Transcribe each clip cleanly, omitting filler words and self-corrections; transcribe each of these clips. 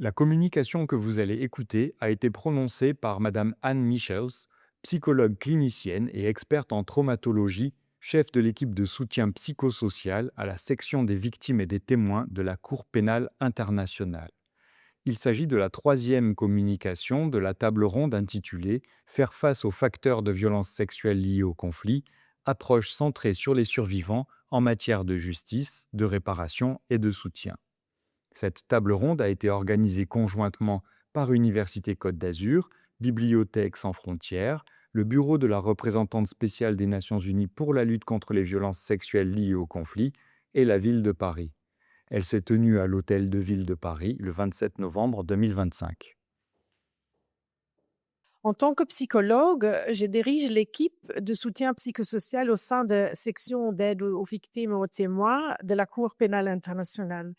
La communication que vous allez écouter a été prononcée par Madame Anne Michels, psychologue clinicienne et experte en traumatologie, chef de l'équipe de soutien psychosocial à la section des victimes et des témoins de la Cour pénale internationale. Il s'agit de la troisième communication de la table ronde intitulée Faire face aux facteurs de violence sexuelle liés au conflit, approche centrée sur les survivants en matière de justice, de réparation et de soutien. Cette table ronde a été organisée conjointement par Université Côte d'Azur, Bibliothèques sans frontières, le Bureau de la représentante spéciale des Nations Unies pour la lutte contre les violences sexuelles liées au conflit et la Ville de Paris. Elle s'est tenue à l'Hôtel de Ville de Paris le 27 novembre 2025. En tant que psychologue, je dirige l'équipe de soutien psychosocial au sein de section d'aide aux victimes et aux témoins de la Cour pénale internationale.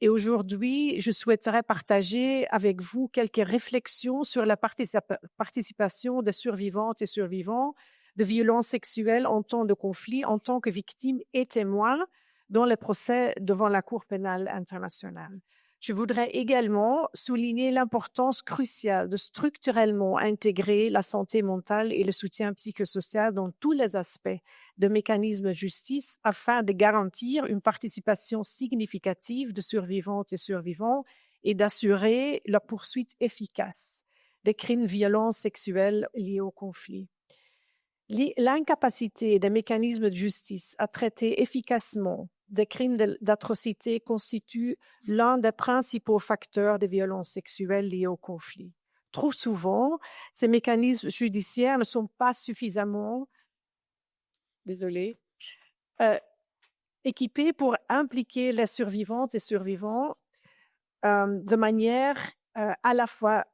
Et aujourd'hui, je souhaiterais partager avec vous quelques réflexions sur la participation des survivantes et survivants de violences sexuelles en temps de conflit, en tant que victimes et témoins dans les procès devant la Cour pénale internationale. Je voudrais également souligner l'importance cruciale de structurellement intégrer la santé mentale et le soutien psychosocial dans tous les aspects de mécanismes de justice afin de garantir une participation significative de survivantes et survivants et d'assurer la poursuite efficace des crimes violents sexuels liés au conflit. L'incapacité des mécanismes de justice à traiter efficacement des crimes d'atrocité constitue l'un des principaux facteurs de violences sexuelles liées au conflit. Trop souvent, ces mécanismes judiciaires ne sont pas suffisamment, euh, équipés pour impliquer les survivantes et survivants de manière à la fois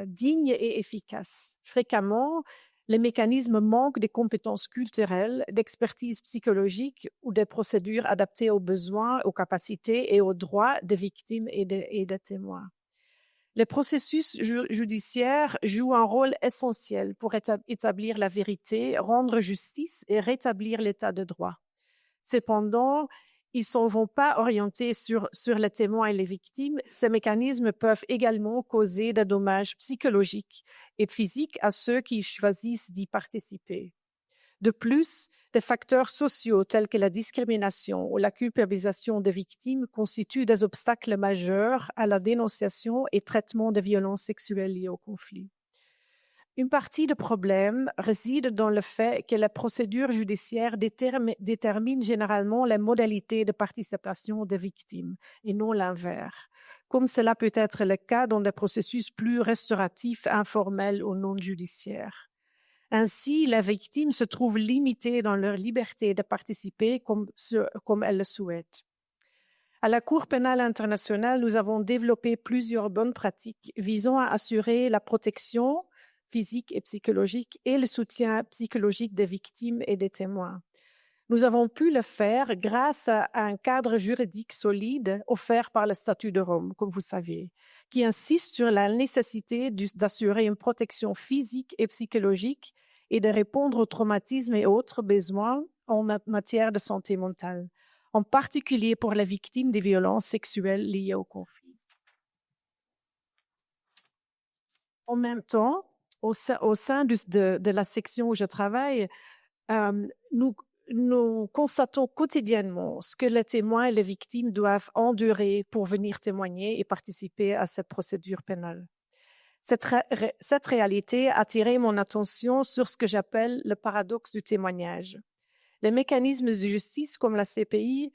digne et efficace. Fréquemment, les mécanismes manquent des compétences culturelles, d'expertise psychologique ou des procédures adaptées aux besoins, aux capacités et aux droits des victimes et des témoins. Les processus judiciaires jouent un rôle essentiel pour établir la vérité, rendre justice et rétablir l'état de droit. Cependant, ils ne sont pas orientés sur les témoins et les victimes. Ces mécanismes peuvent également causer des dommages psychologiques et physiques à ceux qui choisissent d'y participer. De plus, des facteurs sociaux tels que la discrimination ou la culpabilisation des victimes constituent des obstacles majeurs à la dénonciation et traitement des violences sexuelles liées au conflit. Une partie du problème réside dans le fait que la procédure judiciaire détermine généralement les modalités de participation des victimes et non l'inverse, comme cela peut être le cas dans des processus plus restauratifs, informels ou non judiciaires. Ainsi, les victimes se trouvent limitées dans leur liberté de participer comme elles le souhaitent. À la Cour pénale internationale, nous avons développé plusieurs bonnes pratiques visant à assurer la protection physique et psychologique et le soutien psychologique des victimes et des témoins. Nous avons pu le faire grâce à un cadre juridique solide offert par le Statut de Rome, comme vous savez, qui insiste sur la nécessité d'assurer une protection physique et psychologique et de répondre aux traumatismes et autres besoins en matière de santé mentale, en particulier pour les victimes des violences sexuelles liées au conflit. En même temps, au sein de la section où je travaille, nous constatons quotidiennement ce que les témoins et les victimes doivent endurer pour venir témoigner et participer à cette procédure pénale. Cette réalité a attiré mon attention sur ce que j'appelle le paradoxe du témoignage. Les mécanismes de justice comme la CPI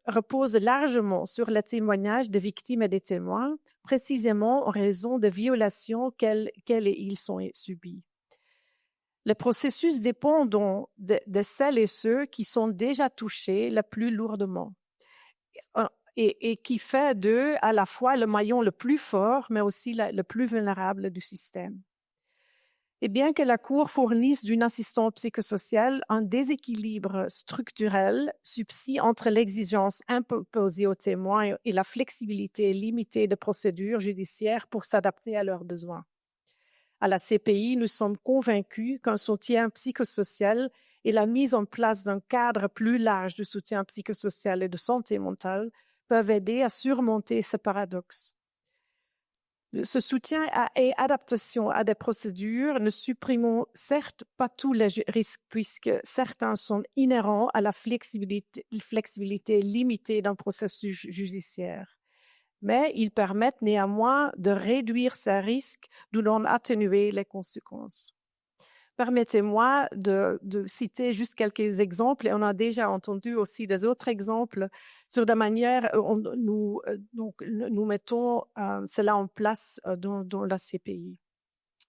reposent largement sur le témoignage des victimes et des témoins, précisément en raison de violations qu'elles et ils sont subis. Le processus dépend donc de celles et ceux qui sont déjà touchés le plus lourdement et qui fait d'eux à la fois le maillon le plus fort, mais aussi le plus vulnérable du système. Et bien que la Cour fournisse d'une assistance psychosociale, un déséquilibre structurel subsiste entre l'exigence imposée aux témoins et la flexibilité limitée de procédures judiciaires pour s'adapter à leurs besoins. À la CPI, nous sommes convaincus qu'un soutien psychosocial et la mise en place d'un cadre plus large de soutien psychosocial et de santé mentale peuvent aider à surmonter ce paradoxe. Ce soutien et adaptation à des procédures ne supprimons certes pas tous les risques puisque certains sont inhérents à la flexibilité limitée d'un processus judiciaire. Mais ils permettent néanmoins de réduire ces risques d'où l'on atténuer les conséquences. Permettez-moi de citer juste quelques exemples, et on a déjà entendu aussi des autres exemples sur des manières nous mettons cela en place dans la CPI.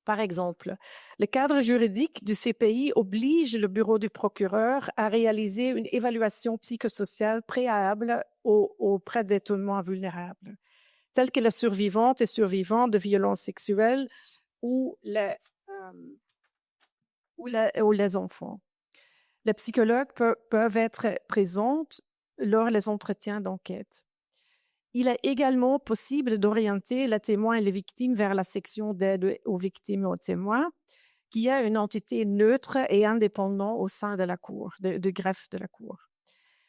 Par exemple, le cadre juridique du CPI oblige le bureau du procureur à réaliser une évaluation psychosociale préalable auprès des témoins vulnérables, tels que les survivantes et survivants de violences sexuelles ou les enfants. Les psychologues peuvent être présents lors des entretiens d'enquête. Il est également possible d'orienter les témoins et les victimes vers la section d'aide aux victimes et aux témoins, qui est une entité neutre et indépendante au sein de la Cour, de greffe de la Cour,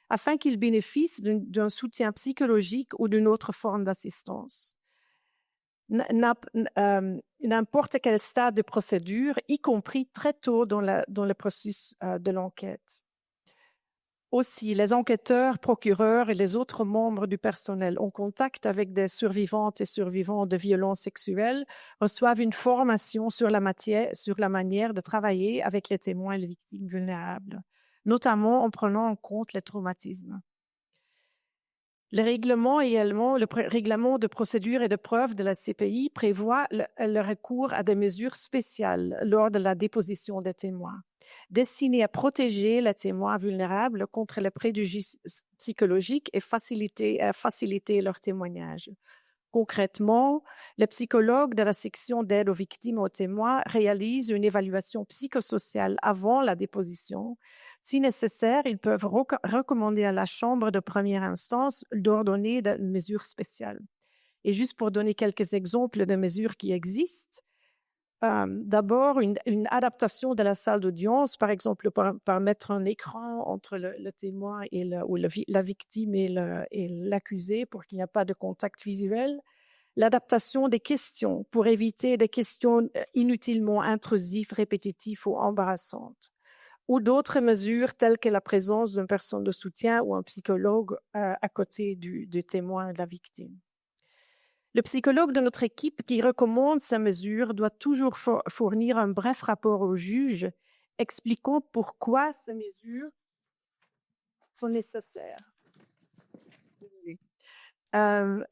afin qu'ils bénéficient d'un soutien psychologique ou d'une autre forme d'assistance. N'importe quel stade de procédure, y compris très tôt dans le processus de l'enquête. Aussi, les enquêteurs, procureurs et les autres membres du personnel en contact avec des survivantes et survivants de violences sexuelles reçoivent une formation sur la manière de travailler avec les témoins et les victimes vulnérables, notamment en prenant en compte les traumatismes. Le règlement de procédure et de preuve de la CPI prévoit le recours à des mesures spéciales lors de la déposition des témoins, destinées à protéger les témoins vulnérables contre les préjudices psychologiques et faciliter leur témoignage. Concrètement, les psychologues de la section d'aide aux victimes et aux témoins réalisent une évaluation psychosociale avant la déposition. Si nécessaire, ils peuvent recommander à la chambre de première instance d'ordonner des mesures spéciales. Et juste pour donner quelques exemples de mesures qui existent, d'abord, une adaptation de la salle d'audience, par exemple, par mettre un écran entre le témoin et la victime et l'accusé pour qu'il n'y ait pas de contact visuel. L'adaptation des questions pour éviter des questions inutilement intrusives, répétitives ou embarrassantes. Ou d'autres mesures telles que la présence d'une personne de soutien ou un psychologue à côté du témoin et de la victime. Le psychologue de notre équipe qui recommande ces mesures doit toujours fournir un bref rapport au juge expliquant pourquoi ces mesures sont nécessaires. Par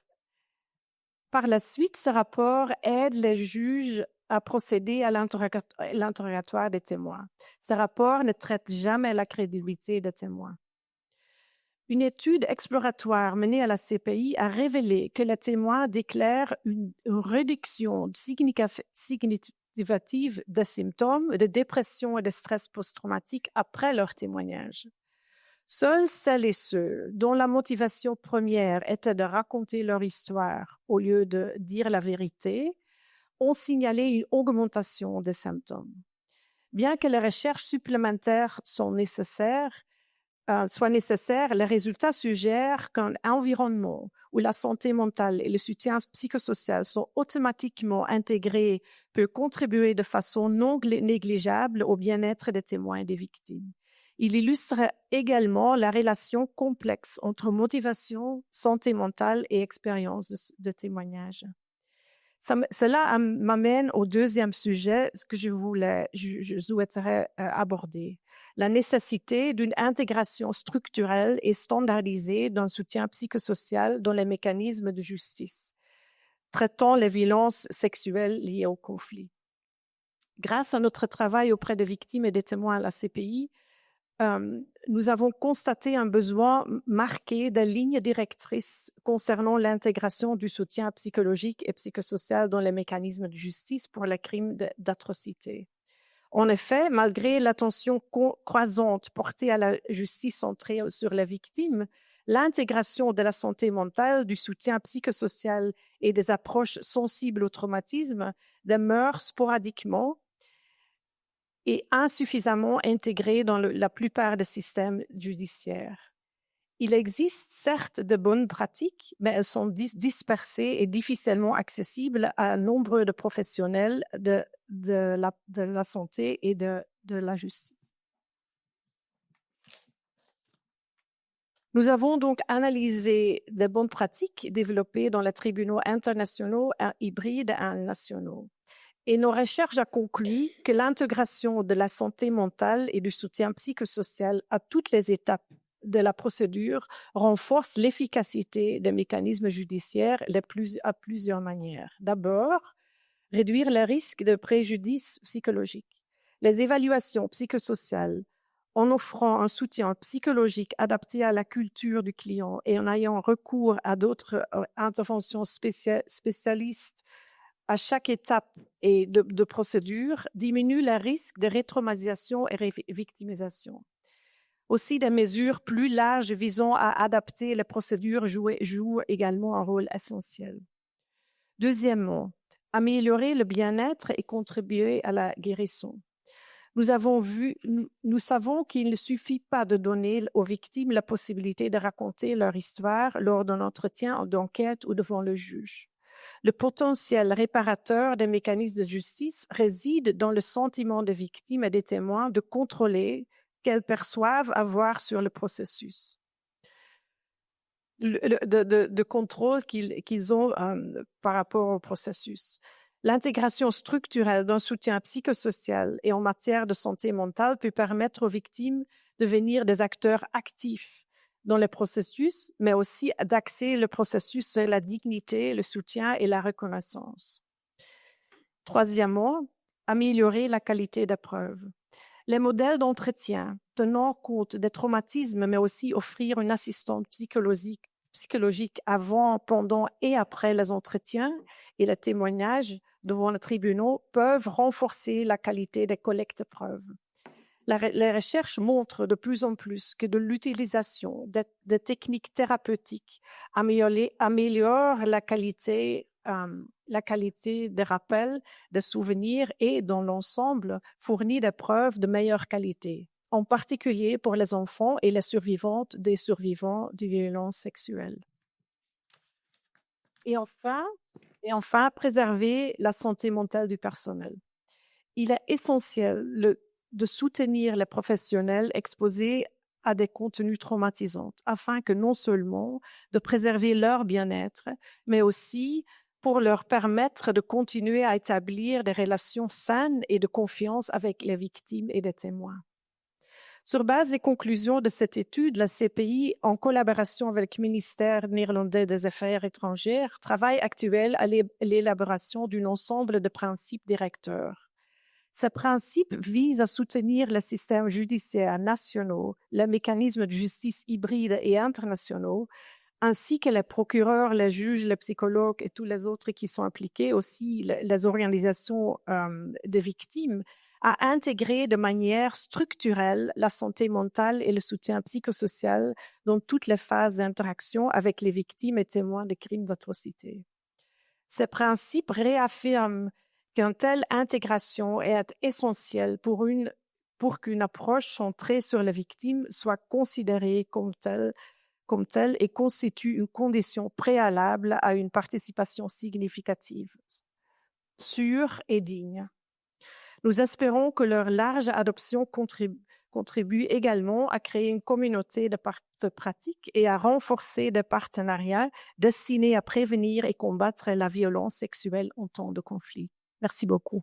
la suite, ce rapport aide les juges à procéder à l'interrogatoire des témoins. Ce rapport ne traite jamais la crédibilité des témoins. Une étude exploratoire menée à la CPI a révélé que les témoins déclarent une réduction significative des symptômes de dépression et de stress post-traumatique après leur témoignage. Seuls celles et ceux dont la motivation première était de raconter leur histoire au lieu de dire la vérité ont signalé une augmentation des symptômes. Bien que les recherches supplémentaires soient nécessaires, les résultats suggèrent qu'un environnement où la santé mentale et le soutien psychosocial sont automatiquement intégrés peut contribuer de façon non négligeable au bien-être des témoins et des victimes. Il illustre également la relation complexe entre motivation, santé mentale et expérience de témoignage. Cela m'amène au deuxième sujet que je souhaiterais aborder. La nécessité d'une intégration structurelle et standardisée d'un soutien psychosocial dans les mécanismes de justice, traitant les violences sexuelles liées au conflit. Grâce à notre travail auprès des victimes et des témoins à la CPI, nous avons constaté un besoin marqué de lignes directrices concernant l'intégration du soutien psychologique et psychosocial dans les mécanismes de justice pour les crimes d'atrocité. En effet, malgré l'attention croissante portée à la justice centrée sur les victimes, l'intégration de la santé mentale, du soutien psychosocial et des approches sensibles au traumatisme demeure sporadiquement et insuffisamment intégrée dans la plupart des systèmes judiciaires. Il existe certes de bonnes pratiques, mais elles sont dispersées et difficilement accessibles à nombreux de professionnels de la santé et de la justice. Nous avons donc analysé des bonnes pratiques développées dans les tribunaux internationaux, hybrides et nationaux. Et nos recherches ont conclu que l'intégration de la santé mentale et du soutien psychosocial à toutes les étapes de la procédure renforce l'efficacité des mécanismes judiciaires à plusieurs manières. D'abord, réduire le risque de préjudice psychologique. Les évaluations psychosociales, en offrant un soutien psychologique adapté à la culture du client et en ayant recours à d'autres interventions spécialistes à chaque étape et de procédure, diminue le risque de rétraumatisation et victimisation. Aussi, des mesures plus larges visant à adapter les procédures jouent également un rôle essentiel. Deuxièmement, améliorer le bien-être et contribuer à la guérison. Nous savons qu'il ne suffit pas de donner aux victimes la possibilité de raconter leur histoire lors d'un entretien d'enquête ou devant le juge. Le potentiel réparateur des mécanismes de justice réside dans le sentiment des victimes et des témoins de contrôler qu'elles perçoivent avoir sur le processus, de contrôle qu'ils ont par rapport au processus. L'intégration structurelle d'un soutien psychosocial et en matière de santé mentale peut permettre aux victimes de devenir des acteurs actifs dans le processus, mais aussi d'axer le processus sur la dignité, le soutien et la reconnaissance. Troisièmement, améliorer la qualité des preuves. Les modèles d'entretien tenant compte des traumatismes, mais aussi offrir une assistance psychologique avant, pendant et après les entretiens et les témoignages devant les tribunaux peuvent renforcer la qualité des collectes de preuves. Les recherches montrent de plus en plus que de l'utilisation de techniques thérapeutiques améliore la qualité des rappels, des souvenirs et, dans l'ensemble, fournit des preuves de meilleure qualité, en particulier pour les enfants et les survivantes des survivants de violences sexuelles. Et enfin, préserver la santé mentale du personnel. Il est essentiel de soutenir les professionnels exposés à des contenus traumatisants, afin que non seulement de préserver leur bien-être, mais aussi pour leur permettre de continuer à établir des relations saines et de confiance avec les victimes et les témoins. Sur base des conclusions de cette étude, la CPI, en collaboration avec le ministère néerlandais des Affaires étrangères, travaille actuellement à l'élaboration d'un ensemble de principes directeurs. Ces principes visent à soutenir le système judiciaire national, les mécanismes de justice hybrides et internationaux, ainsi que les procureurs, les juges, les psychologues et tous les autres qui sont impliqués, aussi les organisations de victimes, à intégrer de manière structurelle la santé mentale et le soutien psychosocial dans toutes les phases d'interaction avec les victimes et témoins de crimes d'atrocité. Ces principes réaffirment qu'une telle intégration est essentielle pour qu'une approche centrée sur la victime soit considérée comme telle et constitue une condition préalable à une participation significative, sûre et digne. Nous espérons que leur large adoption contribue également à créer une communauté de pratiques et à renforcer des partenariats destinés à prévenir et combattre la violence sexuelle en temps de conflit. Merci beaucoup.